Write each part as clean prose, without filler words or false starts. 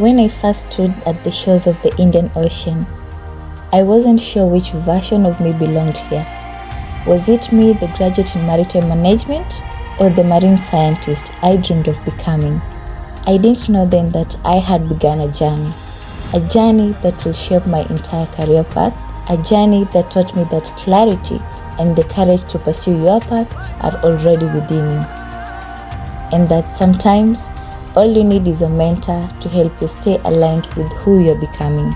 When I first stood at the shores of the Indian Ocean, I wasn't sure which version of me belonged here. Was it me, the graduate in maritime management, or the marine scientist I dreamed of becoming? I didn't know then that I had begun a journey that will shape my entire career path, a journey that taught me that clarity and the courage to pursue your path are already within you, and that sometimes all you need is a mentor to help you stay aligned with who you're becoming.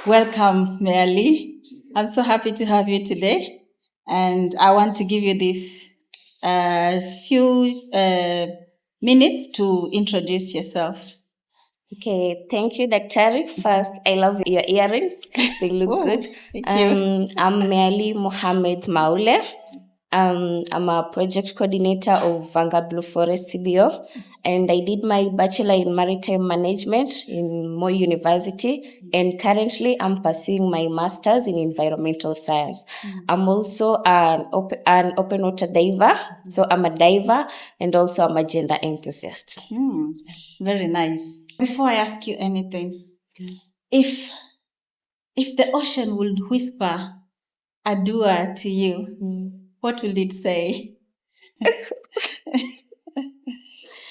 Welcome, Merly. I'm so happy to have you today, and I want to give you this few minutes to introduce yourself. Okay, thank you, Daktari. First, I love your earrings. They look good. Thank you. I'm Merly Mohammed Maule. I'm a project coordinator of Vanga Blue Forest CBO, and I did my bachelor in maritime management in Moi University, and currently I'm pursuing my master's in environmental science. I'm also an open water diver, so I'm a diver, and also I'm a gender enthusiast. Very nice. Before I ask you anything, if the ocean would whisper adua to you, what will it say?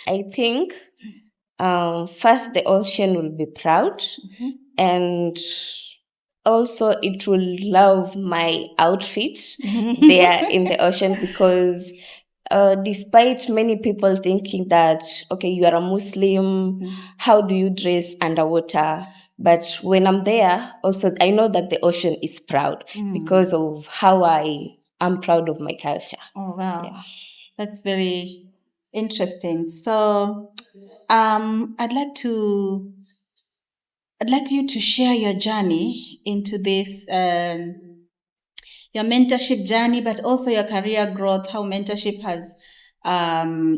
I think first the ocean will be proud, and also it will love my outfit there in the ocean, because despite many people thinking that, okay, you are a Muslim, how do you dress underwater? But when I'm there, also I know that the ocean is proud because of how I am proud of my culture. Oh, wow. Yeah. That's very interesting. So I'd like you to share your journey into this, your mentorship journey, but also your career growth, how mentorship has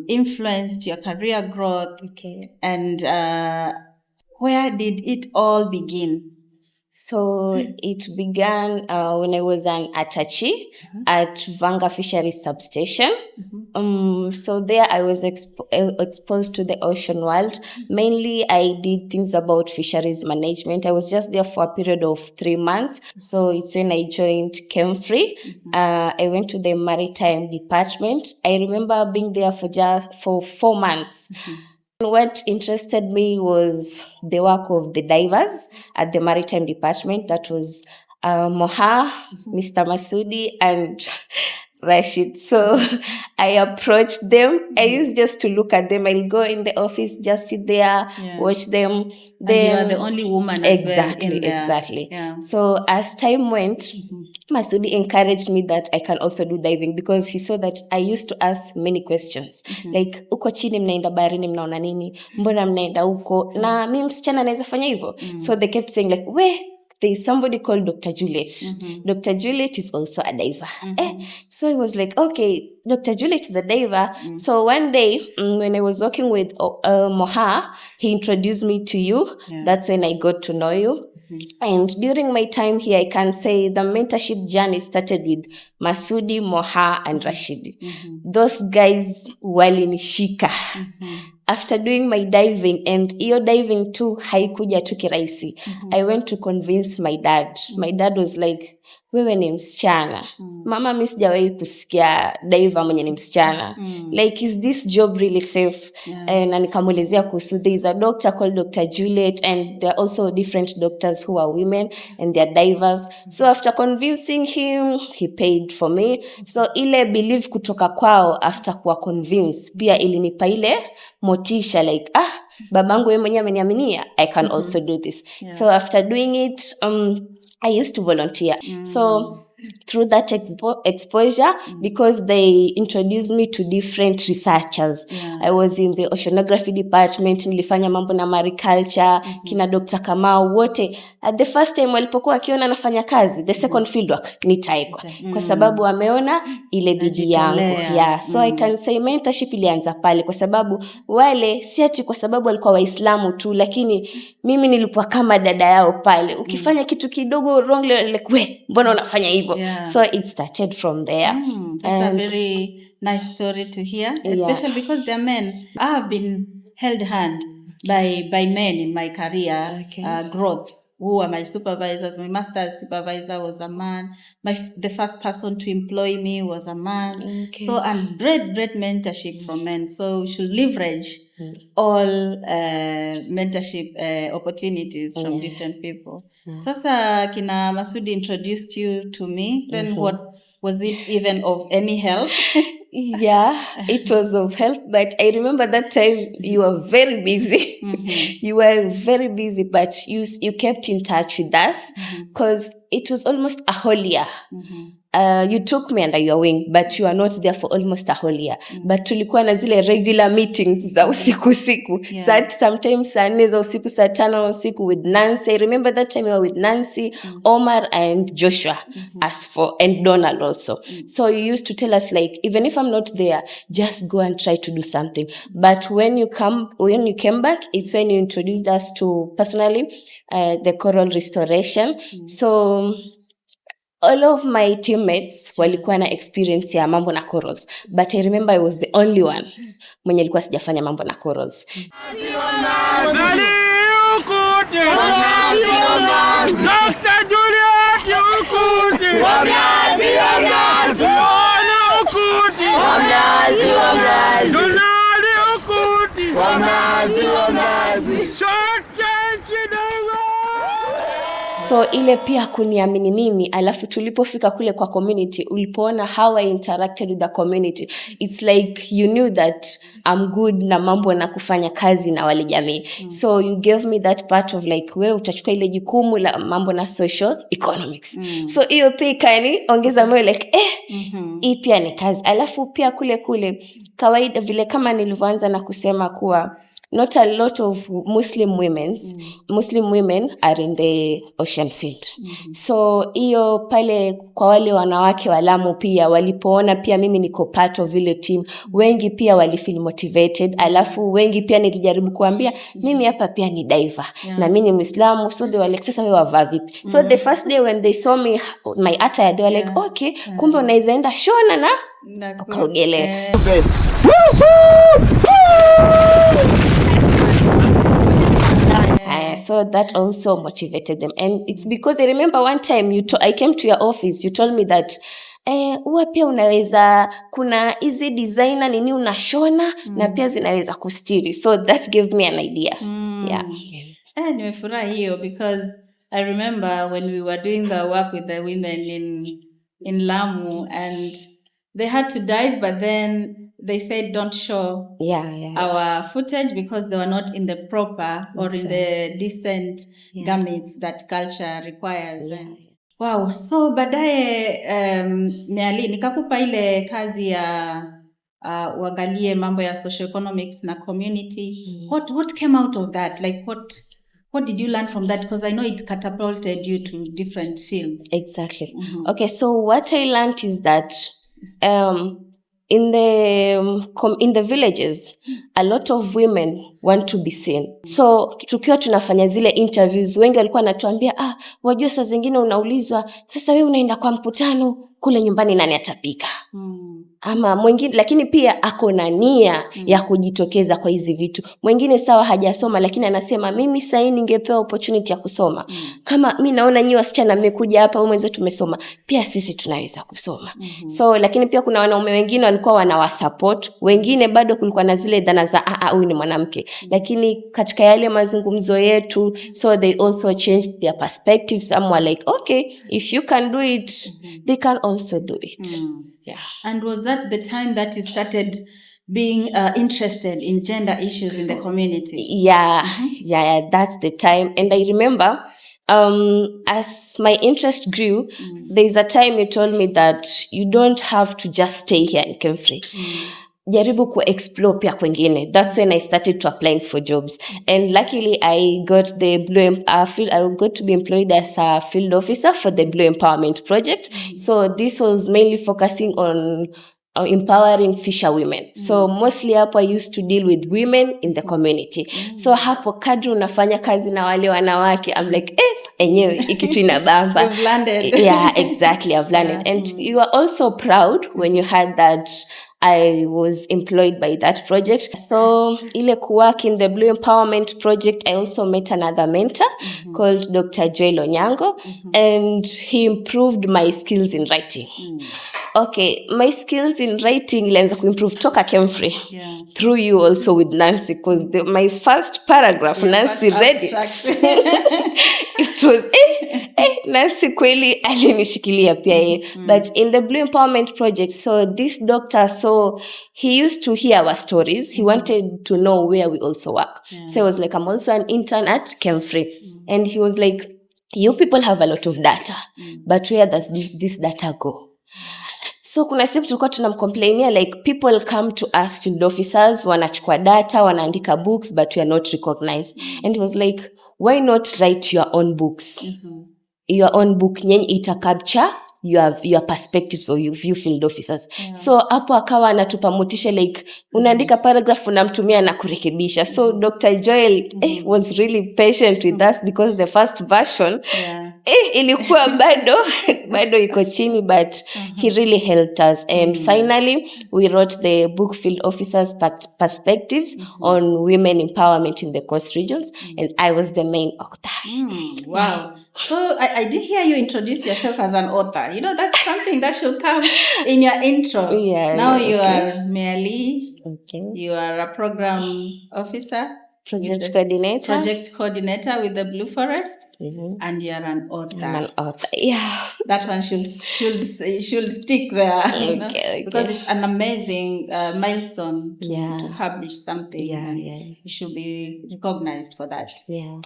influenced your career growth. Okay. And where did it all begin? So it began when I was an attaché at Vanga Fisheries Substation. So there I was exposed to the ocean world. Mainly I did things about fisheries management. I was just there for a period of 3 months. So it's when I joined Chemfree. I went to the maritime department. I remember being there for 4 months. What interested me was the work of the divers at the maritime department. That was Moha, Mr. Masudi, and Rashid. So I approached them. I used just to look at them. I'll go in the office, just sit there, watch them. Then you are the only woman as well in there. Exactly. Yeah. So as time went, Masudi encouraged me that I can also do diving, because he saw that I used to ask many questions. Like, uko chini mnaenda baharini mnaona nini? Mbona mnaenda huko? Na mimi msichana naweza fanya hivyo. So they kept saying like, there is somebody called Dr. Juliet. Dr. Juliet is also a diver. So he was like, okay, Dr. Juliet is a diver. So one day, when I was working with Moha, he introduced me to you. That's when I got to know you. And during my time here, I can say the mentorship journey started with Masudi, Moha, and Rashidi. Those guys walinishika. After doing my diving, and iyo diving too haikuja tu kirahisi, I went to convince my dad. My dad was like, wewe ni msichana. Mama, mimi sijawahi kusikia diver mwenye ni msichana. Like, is this job really safe? Na nikamuelezea kuhusu, there is a doctor called Dr. Juliet, and there are also different doctors who are women and they are divers. So after convincing him, he paid for me. So ile belief kutoka kwao after kuwa convince, pia ilinipa ile motisha, like, babangu yeye mwenyewe ameniaminia, I can also do this. So after doing it, I used to volunteer. So through that exposure, because they introduced me to different researchers. I was in the oceanography department, nilifanya mambo na mariculture, kina Dr. Kamau wote. At the first time walipokuwa wakiona nafanya kazi, the second fieldwork nitaikwa. Kwa sababu wameona ile bidii yangu. So I can say mentorship ilianza pale kwa sababu wale si ati kwa sababu walikuwa Waislamu tu, lakini mimi nilikuwa kama dada yao pale. Ukifanya kitu kidogo wrong, like we, mbona unafanya hivyo? So it started from there. That's a very nice story to hear, especially because they're men. I have been held hand by men in my career growth, who are my supervisors. My master's supervisor was a man. The first person to employ me was a man. So, and great mentorship from men. So we should leverage all mentorship opportunities from different people. Sasa kina Masudi introduced you to me. Then what was it even of any help? It was of help, but I remember that time you were very busy. You were very busy, but you kept in touch with us because it was almost a whole year. You took me under your wing, but you are not there for almost a whole year. But tulikuwa na zile regular meetings za usiku. Sometimes saa 4 za usiku, saa 5 za usiku with Nancy. I remember that time you were with Nancy, Omar and Joshua, and Donald also. So you used to tell us like, even if I'm not there, just go and try to do something. But when you came back, it's when you introduced us to personally the coral restoration. So all of my teammates walikuwa na experience ya mambo na corals, but I remember I was the only one mwenye alikuwa sijafanya mambo na corals. So ile pia kuniamini mimi, alafu tulipofika kule kwa community, ulipoona how I interacted with the community, it's like you knew that I'm good na mambo na kufanya kazi na wale jamii. So you gave me that part of like, wewe utachukua ile jukumu la mambo na social economics. So hiyo pia ikani ongeza moyo like hii pia ni kazi. Alafu pia kule kawaida vile kama nilivyoanza na kusema kuwa not a lot of Muslim women are in the ocean field. So hiyo pale kwa wale wanawake wa Lamu pia walipoona pia mimi niko part of ile team, wengi pia walifeel motivated. Alafu wengi pia nilijaribu kuambia mimi hapa pia ni diver na mimi ni Muislamu, so they were like, sasa wewe wavaa vipi? So the first day when they saw me my attire, they were like, okay, kumbe unaweza enda shona na ukaogelea. So that also motivated them. And it's because I remember one time I came to your office, you told me that uwa pia unaweza, kuna hizi designer nini unashona na pia zinaweza kustiri. So that gave me an idea. Nimefurahi hiyo because I remember when we were doing the work with the women in Lamu, and they had to dive, but then they said don't show our footage because they were not in the proper or in the decent garments that culture requires. Wow. So baadaye Meali nikakupa ile kazi ya uangalie mambo ya socioeconomics na community. What came out of that? Like what did you learn from that? Because I know it catapulted you to different fields. Exactly. Okay, so what I learned is that in the villages, a lot of women want to be seen. So tukiwa tunafanya zile interviews, wengi walikuwa wanatuambia wajua saa zingine unaulizwa, sasa wewe unaenda kwa mkutano kule nyumbani nani atapika? Ama mwingine, lakini pia ako na nia ya kujitokeza kwa hizi vitu. Mwingine sawa hajasoma lakini anasema mimi sasa ningepewa opportunity ya kusoma. Kama mimi naona nyinyi wasichana mmekuja hapa au mwenzetu tumesoma, pia sisi tunaweza kusoma. So lakini pia kuna wanaume wengine walikuwa wanawasupport, wengine bado kulikuwa na zile dhana za huyu ni mwanamke. Lakini katika yale mazungumzo yetu, so they also changed their perspective. Some were like, okay, if you can do it, they can also do it. And was that the time that you started being interested in gender issues in the community? Yeah, that's the time. And I remember As my interest grew, there's a time you told me that you don't have to just stay here in Kemfri. Jaribu ku-explore pia kwengine. That's when I started to applying for jobs. And luckily, I got the I got to be employed as a field officer for the Blue Empowerment Project. So this was mainly focusing on empowering fisher women. So mostly hapo I used to deal with women in the community. So hapo kadri unafanya kazi na wale wanawake, I'm like, enyewe ikitu inabamba. You've landed. Yeah, exactly. I've landed. And you are also proud when you had that I was employed by that project. So ile kuwork in the Blue Empowerment Project, I also met another mentor called Dr. Joel Onyango, and he improved my skills in writing. Okay, my skills in writing ilianza kuimprove toka Kemfri. Yeah. Through you also with Nancy, because my first paragraph, Nancy read it. It was, Nancy kweli alinishikilia pia yeye. But in the Blue Empowerment Project, so this doctor, so he used to hear our stories. He wanted to know where we also work. Yeah. So he was like, I'm also an intern at Kemfri. And he was like, you people have a lot of data, but where does this data go? So kuna siku tulikuwa tunamcomplainia like people come to us field officers, wanachukua data, wanaandika books, but we are not recognized. And he was like, why not write your own books? Your own book nyenye ita capture your perspectives or you view field officers. Yeah. So hapo akawa anatupa motisha like unaandika paragraph unamtumia na kurekebisha. So Dr. Joel was really patient with us because the first version ilikuwa bado iko chini, but he really helped us. And finally we wrote the book Field Officers Perspectives on Women Empowerment in the Coast Regions, and I was the main author. Wow. So I did hear you introduce yourself as an author. You know, that's something that should come in your intro. Yeah, now you are Merely. Okay. You are a program officer. Project coordinator with the Blue Forest. And you're an author. I'm an author, yeah. That one should stick there. Okay. Because it's an amazing milestone to publish something. Yeah. You should be recognized for that. Yeah.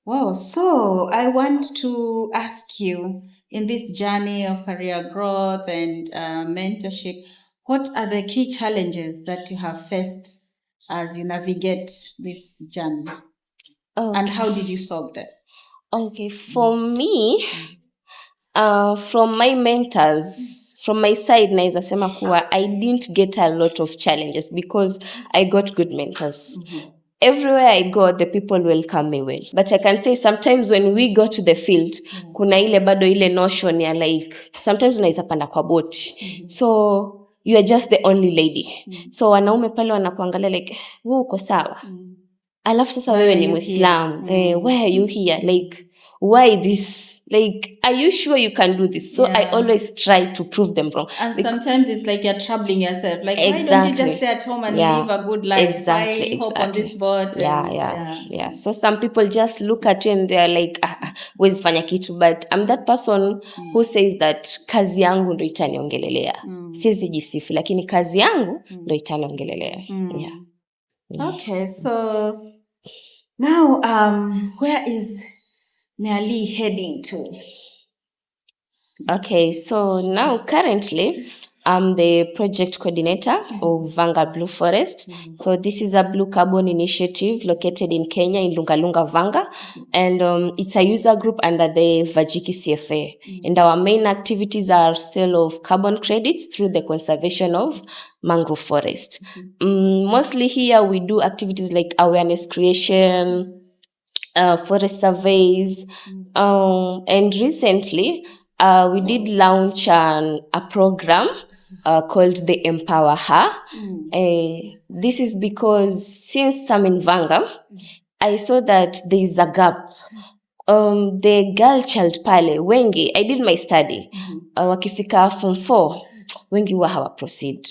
Wow. So I want to ask you, in this journey of career growth and mentorship, what are the key challenges that you have faced as you navigate this journey? Okay. And how did you solve that? Okay, for me, from my mentors, from my side, naeza sema kuwa I didn't get a lot of challenges because I got good mentors. Everywhere I go, the people welcome me well. But I can say sometimes when we go to the field, kuna ile bado ile notion ya like, sometimes unaeza panda kwa boti. So you are just the only lady. So wanaume pale wanakuangalia like, wewe uko sawa. Alafu sasa wewe ni Muslim. Why are you here? Like, why this? Like, are you sure you can do this? So I always try to prove them wrong. And sometimes it's like you're troubling yourself. Like, why don't you just stay at home and live a good life? Exactly. Why hop on this boat? Yeah. So some people just look at you and they're like, wezi fanya kitu. But I'm that person who says that kazi yangu ndo itaniongelelea. Siwezi jisifu, lakini kazi yangu ndo itaniongelelea. Yeah. Okay, so now where is Merely heading to? Okay, so now currently I'm the project coordinator of Vanga Blue Forest. So this is a blue carbon initiative located in Kenya in Lungalunga, Vanga. And it's a user group under the Vajiki CFA. And our main activities are sale of carbon credits through the conservation of mangrove forest. Mostly here we do activities like awareness creation, forest surveys, and recently we did launch a program called the Empower Her. This is because since I'm in Vanga, I saw that there is a gap. The girl child pale wengi, I did my study, wakifika form 4 wengi wa hawa proceed.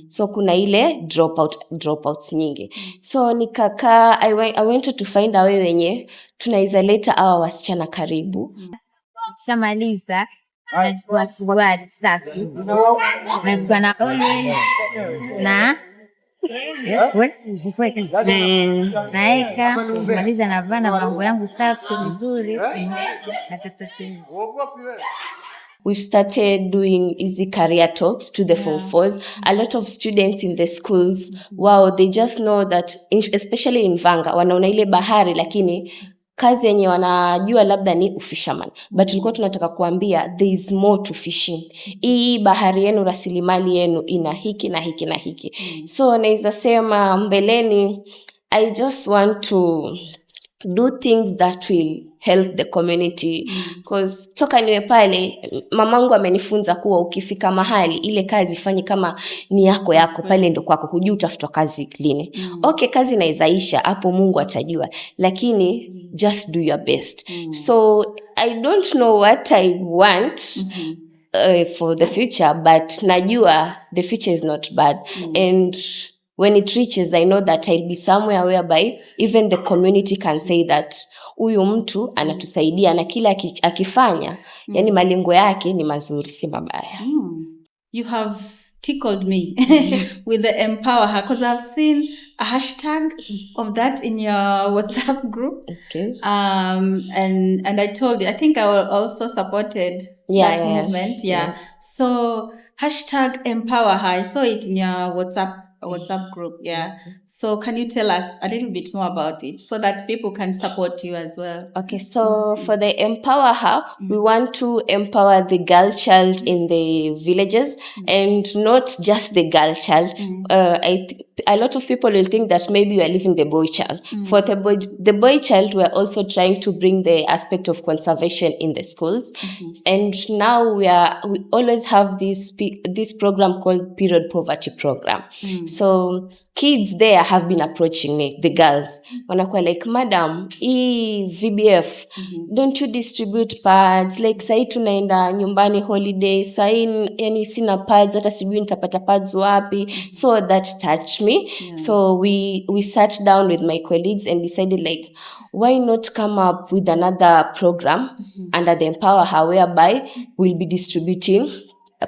So kuna ile dropouts nyingi. So nikaka I wanted to find a way wenye tunaiza leta hawa wasichana karibu. Shamaliza wa swali safi. Na always na naeka maliza, navaa na mambo yangu safi vizuri, natafuta simu. We've started doing easy career talks to the Form 4s. A lot of students in the schools, wow, they just know that, especially in Vanga, wanaona ile bahari, lakini kazi yenye wanajua labda ni ufisherman. But tulikuwa tunataka kuambia there is more to fishing. Hii bahari yenu, rasilimali yenu ina hiki na hiki na hiki. So naweza sema mbeleni, I just want to do things that will help the community, because toka niwe pale mamangu amenifunza kuwa ukifika mahali ile kazi fanye kama ni yako pale ndo kwako, hujui utafutwa kazi lini. Okay, kazi inaizaisha hapo, Mungu atajua, lakini just do your best. So I don't know what I want for the future, but najua the future is not bad. And when it reaches, I know that I'll be somewhere whereby even the community can say that huyu mtu anatusaidia na kila akifanya, yani malengo yake ni mazuri, si mabaya. You have tickled me with the empower her, because I've seen a hashtag of that in your WhatsApp group. Okay. And I told you, I think I also supported that movement. Yeah. So hashtag empower her. I saw it in your WhatsApp group. Yeah. So can you tell us a little bit more about it so that people can support you as well? Okay. So for the empower her, we want to empower the girl child in the villages, and not just the girl child. A lot of people will think that maybe we are leaving the boy child. For the boy child, we are also trying to bring the aspect of conservation in the schools. And now we always have this program called Period Poverty Program. So kids there have been approaching me, the girls. Wanakuwa like, madam, VBF, don't you distribute pads? Like, sahi tunaenda nyumbani holiday, sahi yani sina pads, hata sijui nitapata pads wapi. So that touched me. So we sat down with my colleagues and decided, like, why not come up with another program under the Empower Her, whereby we'll be distributing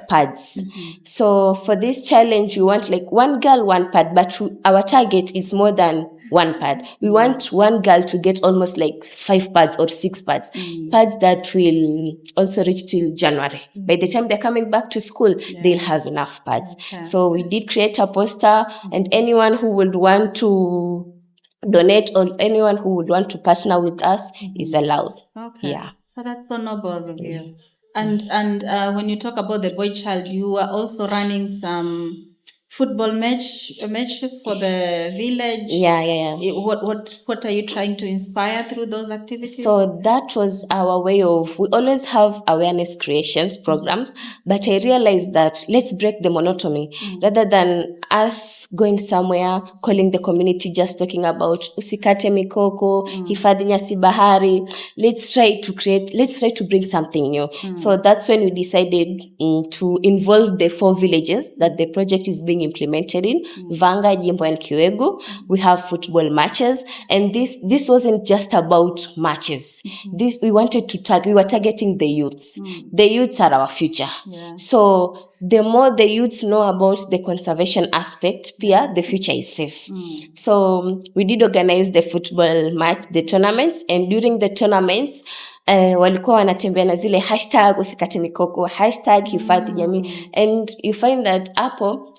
pads. So for this challenge, we want like one girl, one pad, but our target is more than one pad. We want one girl to get almost like 5 pads or 6 pads. Pads that will also reach till January. By the time they're coming back to school, they'll have enough pads. So we did create a poster, and anyone who would want to donate or anyone who would want to partner with us is allowed. Okay. Yeah. Oh, that's so noble of you. And when you talk about the boy child, you are also running some football matches for the village. Yeah. What are you trying to inspire through those activities? So that was our way of, we always have awareness creations programs, but I realized that let's break the monotony. Rather than us going somewhere, calling the community, just talking about usikate mikoko, hifadhi nyasi bahari, let's try to bring something new. So that's when we decided to involve the 4 villages that the project is being implemented in, Vanga, Jimbo, and Kiwegu. We have football matches, and this wasn't just about matches. This we were targeting the youths. The youths are our future. So the more the youths know about the conservation aspect, pia the future is safe. So we did organize the football match, the tournaments, and during the tournaments walikuwa wanatembea na zile hashtag usikate mikoko, hashtag hifadhi jamii, and you find that hapo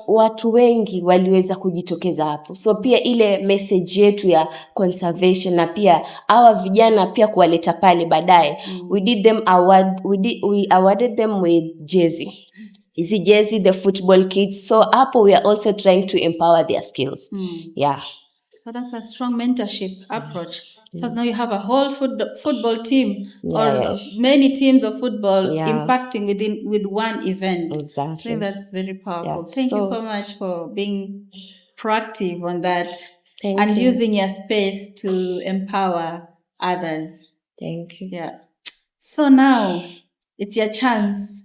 watu wengi waliweza kujitokeza hapo. So pia ile message yetu ya conservation, na pia hawa vijana pia kuwaleta pale baadaye, we awarded them with jersey. Is it jersey, the football kids? So hapo we are also trying to empower their skills. Yeah. So that's a strong mentorship approach. Because now you have a whole football team or many teams of football impacting with one event. Exactly. I think that's very powerful. Thank you so much for being proactive on that and using your space to empower others. Thank you. Yeah. So now it's your chance.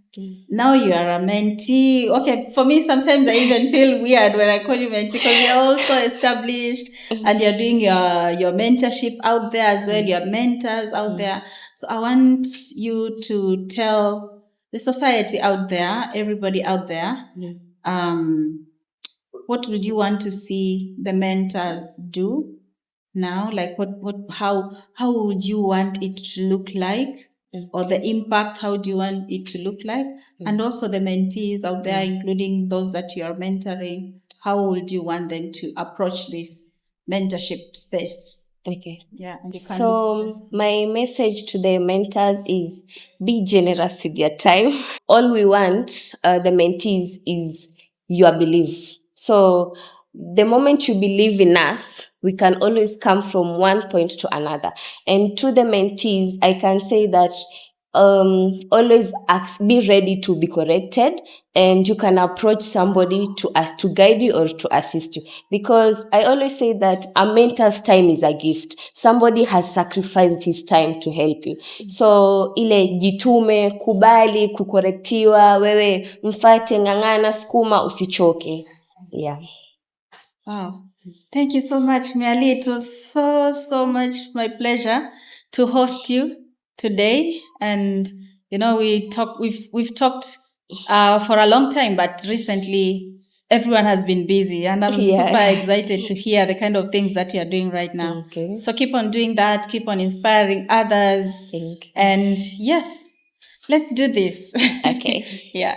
Now you are a mentee. Okay, for me, sometimes I even feel weird when I call you mentee because you're also established and you're doing your mentorship out there as well. Your mentors out there. So I want you to tell the society out there, everybody out there, what would you want to see the mentors do now? Like how would you want it to look like? Or the impact, how do you want it to look like? And also the mentees out there, including those that you are mentoring, how would you want them to approach this mentorship space? Okay. Yeah. And you can So my message to the mentors is be generous with your time. All we want, the mentees, is your belief. So the moment you believe in us, we can always come from one point to another. And to the mentees, I can say that always be ready to be corrected, and you can approach somebody to guide you or to assist you, because I always say that a mentor's time is a gift. Somebody has sacrificed his time to help you. So ile jitume, kubali kukorektiwa, wewe mfate, ng'ang'ana, skuma, usichoke. Yeah. Wow. Thank you so much, Miali. It was so much my pleasure to host you today. And, we've talked for a long time, but recently everyone has been busy, and I'm super excited to hear the kind of things that you're doing right now. Okay. So keep on doing that, keep on inspiring others. Thank you. And yes, let's do this. Okay. Yeah.